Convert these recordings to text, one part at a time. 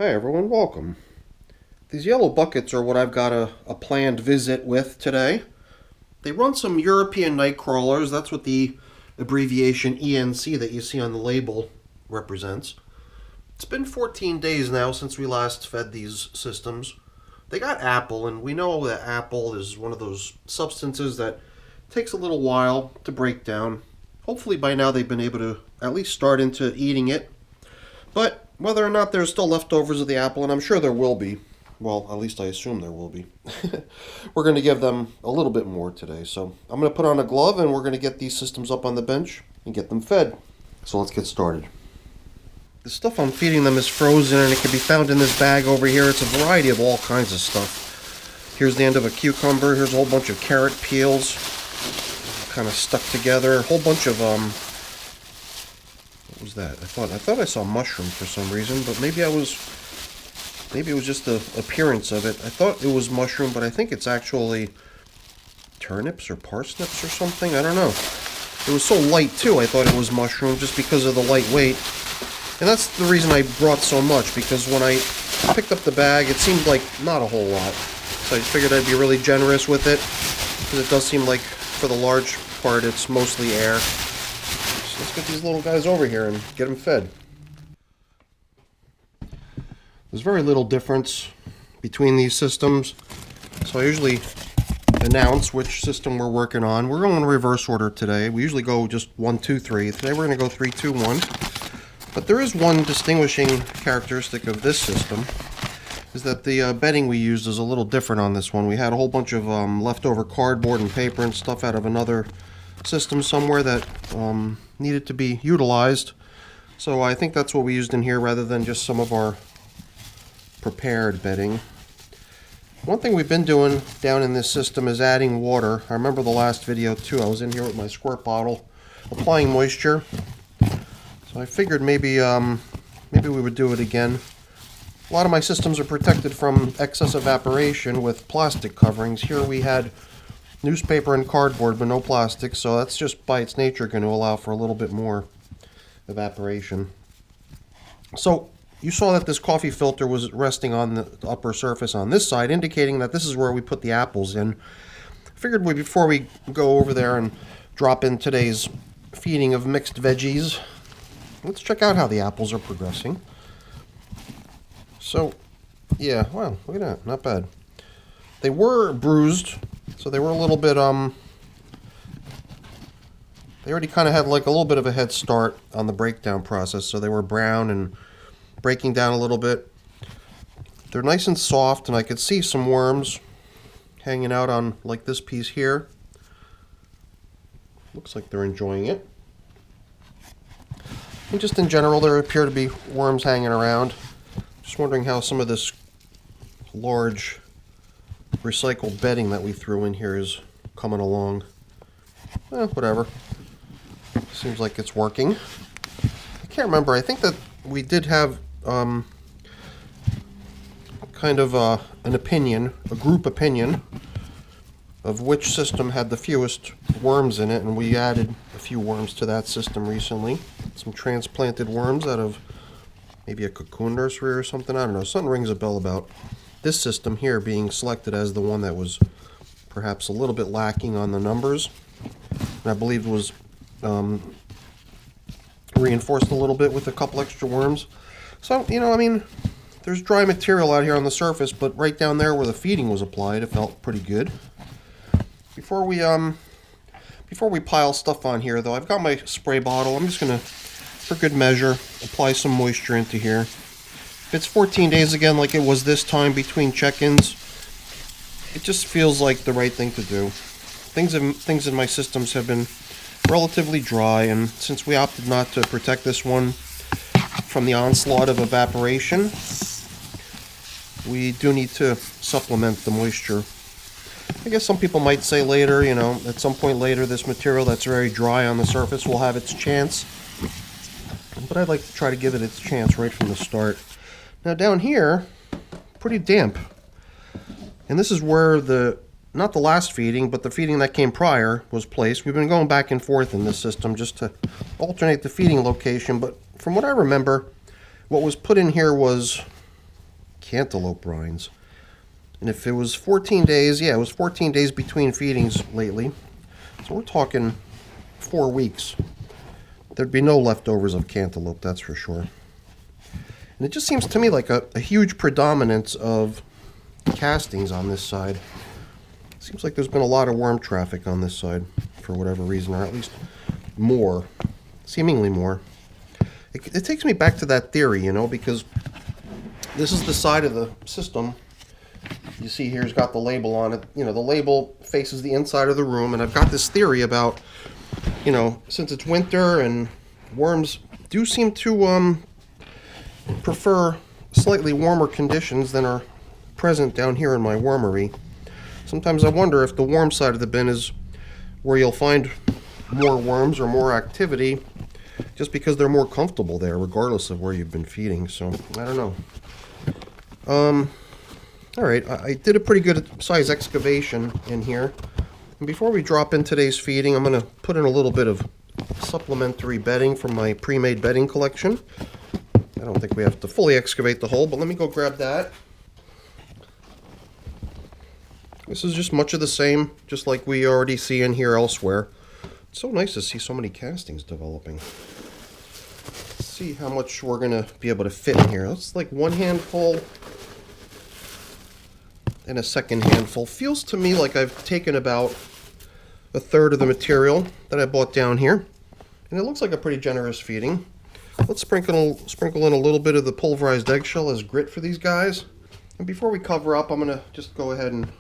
Hi everyone, welcome. These yellow buckets are what I've got a planned visit with today. They run some European night crawlers. That's what the abbreviation ENC that you see on the label represents. It's been 14 days now since we last fed these systems. They got apple, and we know that apple is one of those substances that takes a little while to break down. Hopefully by now they've been able to at least start into eating it. But whether or not there's still leftovers of the apple, and I'm sure there will be, well, at least I assume there will be, we're going to give them a little bit more today. So I'm going to put on a glove and we're going to get these systems up on the bench and get them fed. So let's get started. The stuff I'm feeding them is frozen and it can be found in this bag over here. It's a variety of all kinds of stuff. Here's the end of a cucumber. Here's a whole bunch of carrot peels kind of stuck together. A whole bunch of what was that? I thought I saw mushroom for some reason, but maybe it was just the appearance of it. I thought it was mushroom, but I think it's actually turnips or parsnips or something. I don't know. It was so light too, I thought it was mushroom just because of the light weight. And that's the reason I brought so much, because when I picked up the bag, it seemed like not a whole lot. So I figured I'd be really generous with it, because it does seem like for the large part it's mostly air. So let's get these little guys over here and get them fed. There's very little difference between these systems, so I usually announce which system we're working on. We're going in reverse order today. We usually go just 1, 2, 3. Today we're going to go 3, 2, 1. But there is one distinguishing characteristic of this system, is that the bedding we used is a little different on this one. We had a whole bunch of leftover cardboard and paper and stuff out of another system somewhere that needed to be utilized. So I think that's what we used in here rather than just some of our prepared bedding. One thing we've been doing down in this system is adding water. I remember the last video too. I was in here with my squirt bottle applying moisture. So I figured maybe we would do it again. A lot of my systems are protected from excess evaporation with plastic coverings. Here we had newspaper and cardboard but no plastic, so that's just by its nature going to allow for a little bit more evaporation. So you saw that this coffee filter was resting on the upper surface on this side, indicating that this is where we put the apples in. I figured before we go over there and drop in today's feeding of mixed veggies, let's check out how the apples are progressing. So, yeah, wow, look at that, not bad. They were bruised, so they were a little bit, they already kind of had like a little bit of a head start on the breakdown process, so they were brown and breaking down a little bit. They're nice and soft, and I could see some worms hanging out on like this piece here. Looks like they're enjoying it. And just in general, there appear to be worms hanging around. Just wondering how some of this large recycled bedding that we threw in here is coming along. Whatever. Seems like it's working. I can't remember. I think that we did have kind of an opinion, a group opinion, of which system had the fewest worms in it, and we added a few worms to that system recently. Some transplanted worms out of maybe a cocoon nursery or something. I don't know. Something rings a bell about this system here being selected as the one that was perhaps a little bit lacking on the numbers. And I believe it was reinforced a little bit with a couple extra worms. So, you know, I mean, there's dry material out here on the surface, but right down there where the feeding was applied, it felt pretty good. Before we pile stuff on here, though, I've got my spray bottle. I'm just going to, for good measure, apply some moisture into here. If it's 14 days again like it was this time between check-ins, it just feels like the right thing to do. Things in my systems have been relatively dry, and since we opted not to protect this one from the onslaught of evaporation, we do need to supplement the moisture. I guess some people might say later, you know, at some point later, this material that's very dry on the surface will have its chance. But I'd like to try to give it its chance right from the start. Now down here, pretty damp. And this is where not the last feeding, but the feeding that came prior was placed. We've been going back and forth in this system just to alternate the feeding location, but from what I remember, what was put in here was cantaloupe rinds. And if it was 14 days, yeah, it was 14 days between feedings lately. So we're talking 4 weeks. There'd be no leftovers of cantaloupe, that's for sure. And it just seems to me like a huge predominance of castings on this side. Seems like there's been a lot of worm traffic on this side for whatever reason, or at least more, seemingly more. It takes me back to that theory, you know, because this is the side of the system. You see here's got the label on it. You know, the label faces the inside of the room, and I've got this theory about, you know, since it's winter and worms do seem to prefer slightly warmer conditions than are present down here in my wormery. Sometimes I wonder if the warm side of the bin is where you'll find more worms or more activity just because they're more comfortable there regardless of where you've been feeding. So I don't know. Alright, I did a pretty good size excavation in here. And before we drop in today's feeding, I'm going to put in a little bit of supplementary bedding from my pre-made bedding collection. I don't think we have to fully excavate the hole, but let me go grab that. This is just much of the same, just like we already see in here elsewhere. It's so nice to see so many castings developing. Let's see how much we're going to be able to fit in here. That's like one handful and a second handful. Feels to me like I've taken about a third of the material that I bought down here. And it looks like a pretty generous feeding. Let's sprinkle in a little bit of the pulverized eggshell as grit for these guys. And before we cover up, I'm going to just go ahead and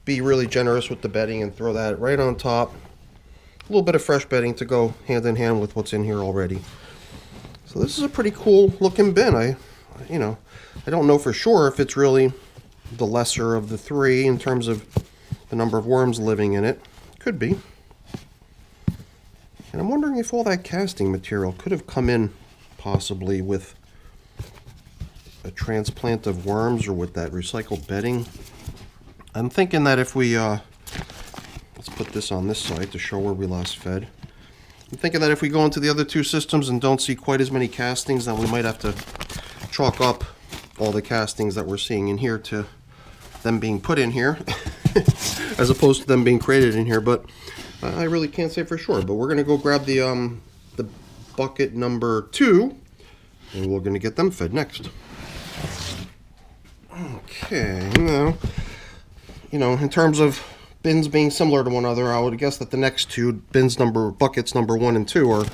be really generous with the bedding and throw that right on top. A little bit of fresh bedding to go hand in hand with what's in here already. So this is a pretty cool looking bin. I don't know for sure if it's really the lesser of the three in terms of the number of worms living in it. Could be. And I'm wondering if all that casting material could have come in possibly with a transplant of worms or with that recycled bedding. I'm thinking that if we, let's put this on this side to show where we last fed. I'm thinking that if we go into the other two systems and don't see quite as many castings, then we might have to chalk up all the castings that we're seeing in here to them being put in here as opposed to them being created in here. But I really can't say for sure. But we're going to go grab the bucket number 2 and we're going to get them fed next. Okay, you know, in terms of bins being similar to one another, I would guess that the next two buckets number 1 and 2 are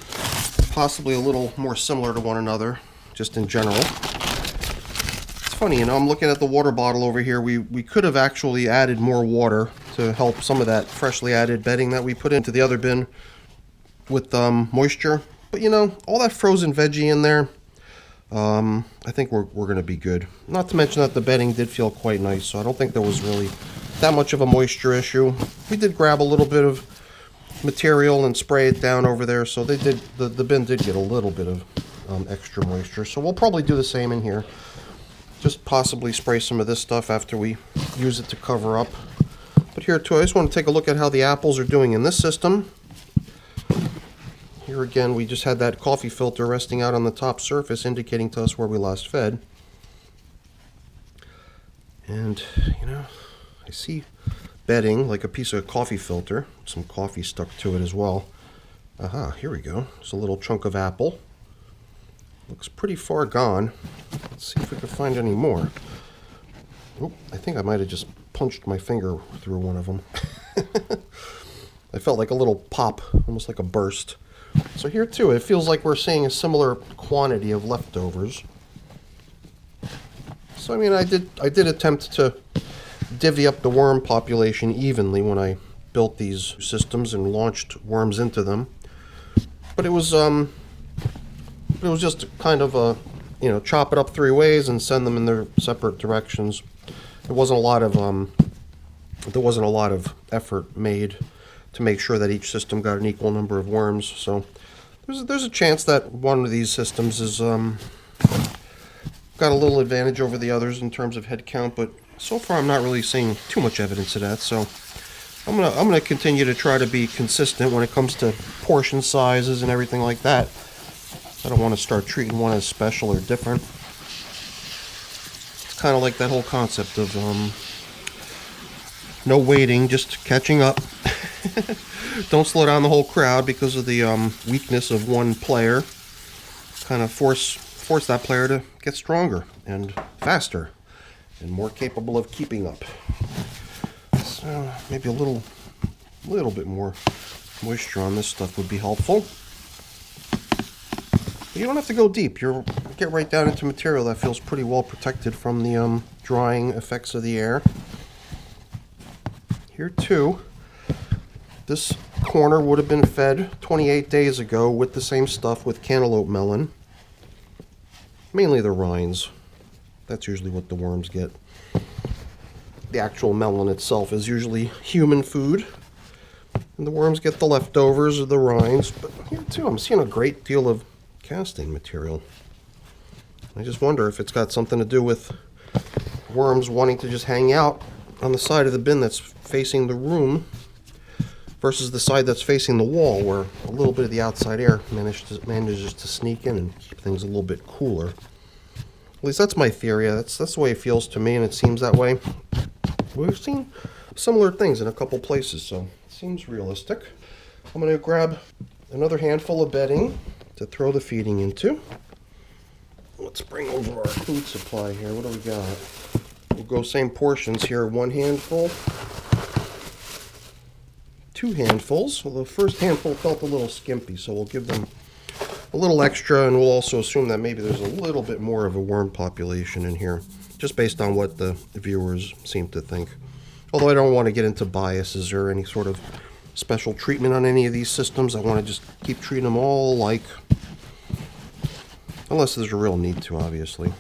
possibly a little more similar to one another, just in general. It's funny, you know, I'm looking at the water bottle over here. We could have actually added more water to help some of that freshly added bedding that we put into the other bin with moisture. But you know, all that frozen veggie in there, I think we're going to be good. Not to mention that the bedding did feel quite nice, so I don't think there was really that much of a moisture issue. We did grab a little bit of material and spray it down over there, so the bin did get a little bit of extra moisture. So we'll probably do the same in here. Just possibly spray some of this stuff after we use it to cover up. But here too, I just want to take a look at how the apples are doing in this system. Here again, we just had that coffee filter resting out on the top surface, indicating to us where we last fed. And, you know, I see bedding, like a piece of coffee filter. Some coffee stuck to it as well. Aha, here we go. It's a little chunk of apple. Looks pretty far gone. Let's see if we can find any more. Oh, I think I might have just punched my finger through one of them. I felt like a little pop, almost like a burst. So here too, it feels like we're seeing a similar quantity of leftovers. So I mean, I did attempt to divvy up the worm population evenly when I built these systems and launched worms into them. But it was just kind of a, you know, chop it up 3 ways and send them in their separate directions. There wasn't a lot of effort made to make sure that each system got an equal number of worms. So there's a chance that one of these systems is got a little advantage over the others in terms of head count, but so far I'm not really seeing too much evidence of that. So I'm gonna continue to try to be consistent when it comes to portion sizes and everything like that. I don't want to start treating one as special or different. It's kind of like that whole concept of no waiting, just catching up. Don't slow down the whole crowd because of the weakness of one player. Kind of force that player to get stronger and faster and more capable of keeping up. So maybe a little bit more moisture on this stuff would be helpful. But you don't have to go deep. You get right down into material that feels pretty well protected from the drying effects of the air. Here too, this corner would have been fed 28 days ago with the same stuff with cantaloupe melon. Mainly the rinds. That's usually what the worms get. The actual melon itself is usually human food. And the worms get the leftovers of the rinds. But here too, I'm seeing a great deal of casting material. I just wonder if it's got something to do with worms wanting to just hang out on the side of the bin that's facing the room versus the side that's facing the wall, where a little bit of the outside air manages to sneak in and keep things a little bit cooler. At least that's my theory. That's the way it feels to me, and it seems that way. We've seen similar things in a couple places, so it seems realistic. I'm going to grab another handful of bedding to throw the feeding into. Let's bring over our food supply here. What do we got? We'll go same portions here. 1 handful. 2 handfuls. Well, the first handful felt a little skimpy, so we'll give them a little extra, and we'll also assume that maybe there's a little bit more of a worm population in here, just based on what the viewers seem to think. Although I don't want to get into biases or any sort of special treatment on any of these systems. I want to just keep treating them all alike. Unless there's a real need to, obviously.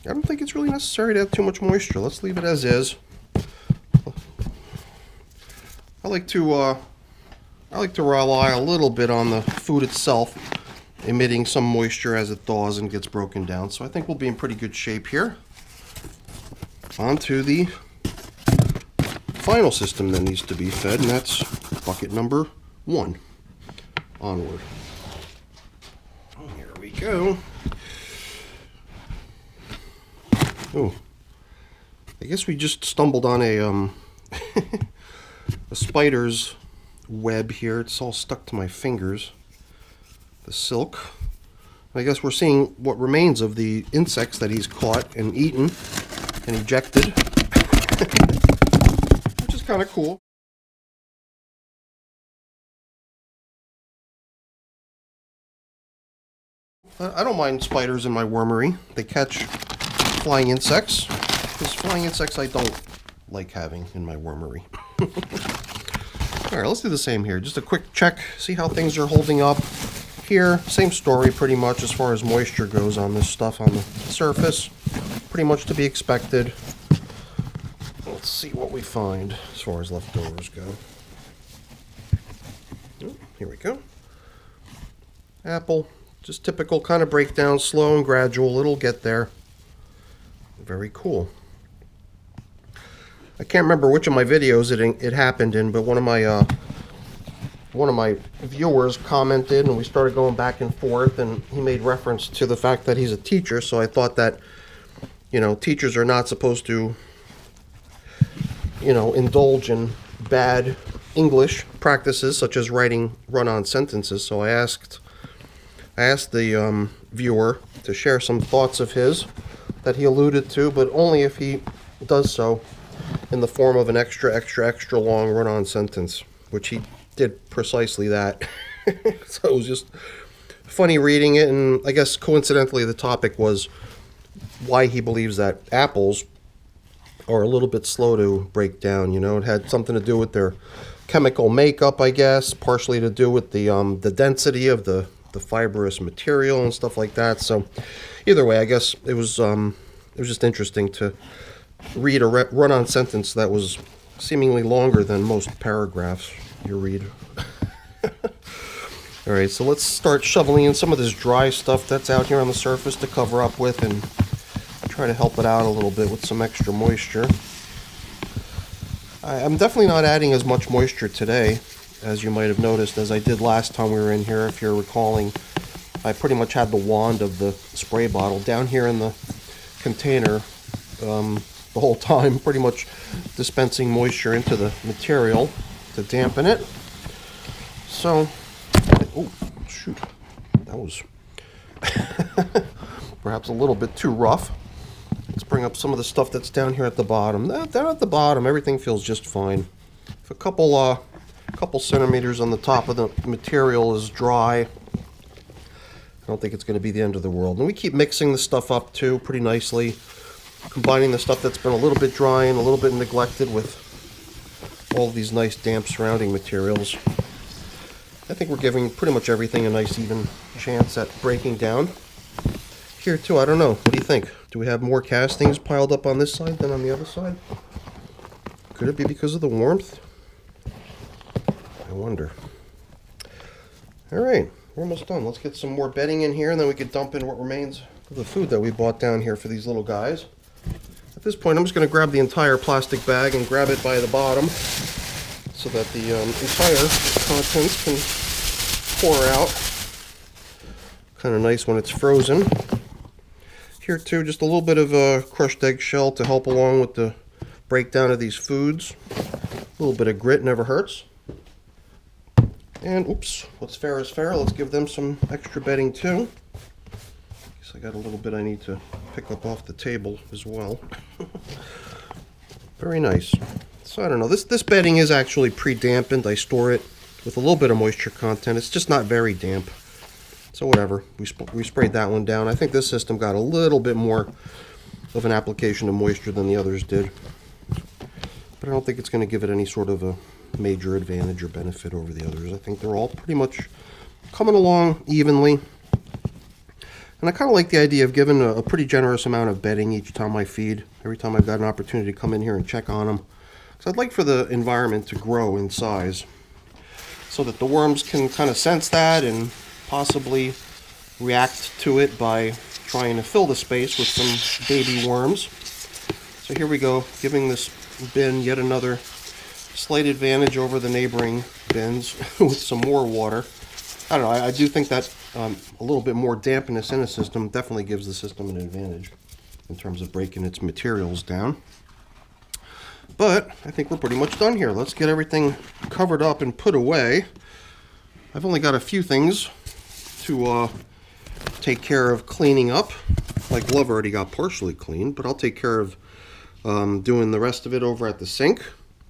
I don't think it's really necessary to add too much moisture. Let's leave it as is. I like to rely a little bit on the food itself emitting some moisture as it thaws and gets broken down. So I think we'll be in pretty good shape here. On to the final system that needs to be fed, and that's bucket number 1. Onward. Here we go. Oh, I guess we just stumbled on a a spider's web here. It's all stuck to my fingers. The silk. I guess we're seeing what remains of the insects that he's caught and eaten and ejected, which is kind of cool. I don't mind spiders in my wormery. They catch flying insects, because flying insects I don't like having in my wormery. Alright, let's do the same here. Just a quick check, see how things are holding up. Here, same story pretty much as far as moisture goes on this stuff on the surface. Pretty much to be expected. Let's see what we find as far as leftovers go. Oh, here we go. Apple. Just typical kind of breakdown, slow and gradual. It'll get there. Very cool. I can't remember which of my videos it happened in, but one of my viewers commented, and we started going back and forth, and he made reference to the fact that he's a teacher. So I thought that, you know, teachers are not supposed to, you know, indulge in bad English practices such as writing run-on sentences. So I asked the viewer to share some thoughts of his that he alluded to, but only if he does so in the form of an extra long run-on sentence, which he did precisely that. So it was just funny reading it, and I guess coincidentally the topic was why he believes that apples are a little bit slow to break down. You know, it had something to do with their chemical makeup, I guess, partially to do with the density of the fibrous material and stuff like that. So either way, I guess it was just interesting to read a run-on sentence that was seemingly longer than most paragraphs you read. Alright, so let's start shoveling in some of this dry stuff that's out here on the surface to cover up with and try to help it out a little bit with some extra moisture. I'm definitely not adding as much moisture today, as you might have noticed, as I did last time we were in here. If you're recalling, I pretty much had the wand of the spray bottle down here in the container the whole time, pretty much dispensing moisture into the material to dampen it. So, oh shoot, that was perhaps a little bit too rough. Let's bring up some of the stuff that's down here at the bottom. Down at the bottom, everything feels just fine. If a couple centimeters on the top of the material is dry, I don't think it's going to be the end of the world. And we keep mixing the stuff up too pretty nicely, combining the stuff that's been a little bit dry and a little bit neglected with all of these nice damp surrounding materials. I think we're giving pretty much everything a nice even chance at breaking down. Here too, I don't know. What do you think? Do we have more castings piled up on this side than on the other side? Could it be because of the warmth? I wonder. Alright, we're almost done. Let's get some more bedding in here and then we can dump in what remains of the food that we bought down here for these little guys. At this point, I'm just going to grab the entire plastic bag and grab it by the bottom so that the entire contents can pour out. Kind of nice when it's frozen. Here too, just a little bit of crushed eggshell to help along with the breakdown of these foods. A little bit of grit never hurts. And oops, what's fair is fair. Let's give them some extra bedding too. Guess I got a little bit I need to pick up off the table as well. Very nice. So I don't know, this bedding is actually pre-dampened. I store it with a little bit of moisture content. It's just not very damp. So whatever, we sprayed that one down. I think this system got a little bit more of an application of moisture than the others did. But I don't think it's going to give it any sort of a major advantage or benefit over the others. I think they're all pretty much coming along evenly. And I kind of like the idea of giving a pretty generous amount of bedding each time I feed. Every time I've got an opportunity to come in here and check on them. Because I'd like for the environment to grow in size so that the worms can kind of sense that and possibly react to it by trying to fill the space with some baby worms. So here we go, giving this bin yet another slight advantage over the neighboring bins with some more water. I don't know, I do think that a little bit more dampness in a system definitely gives the system an advantage in terms of breaking its materials down. But I think we're pretty much done here. Let's get everything covered up and put away. I've only got a few things to take care of cleaning up. My glove already got partially cleaned, but I'll take care of doing the rest of it over at the sink.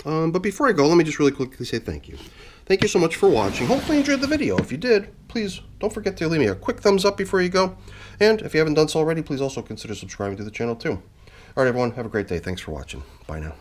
But before I go, let me just really quickly say thank you. Thank you so much for watching. Hopefully you enjoyed the video. If you did, please don't forget to leave me a quick thumbs up before you go. And if you haven't done so already, please also consider subscribing to the channel too. Alright everyone, have a great day. Thanks for watching. Bye now.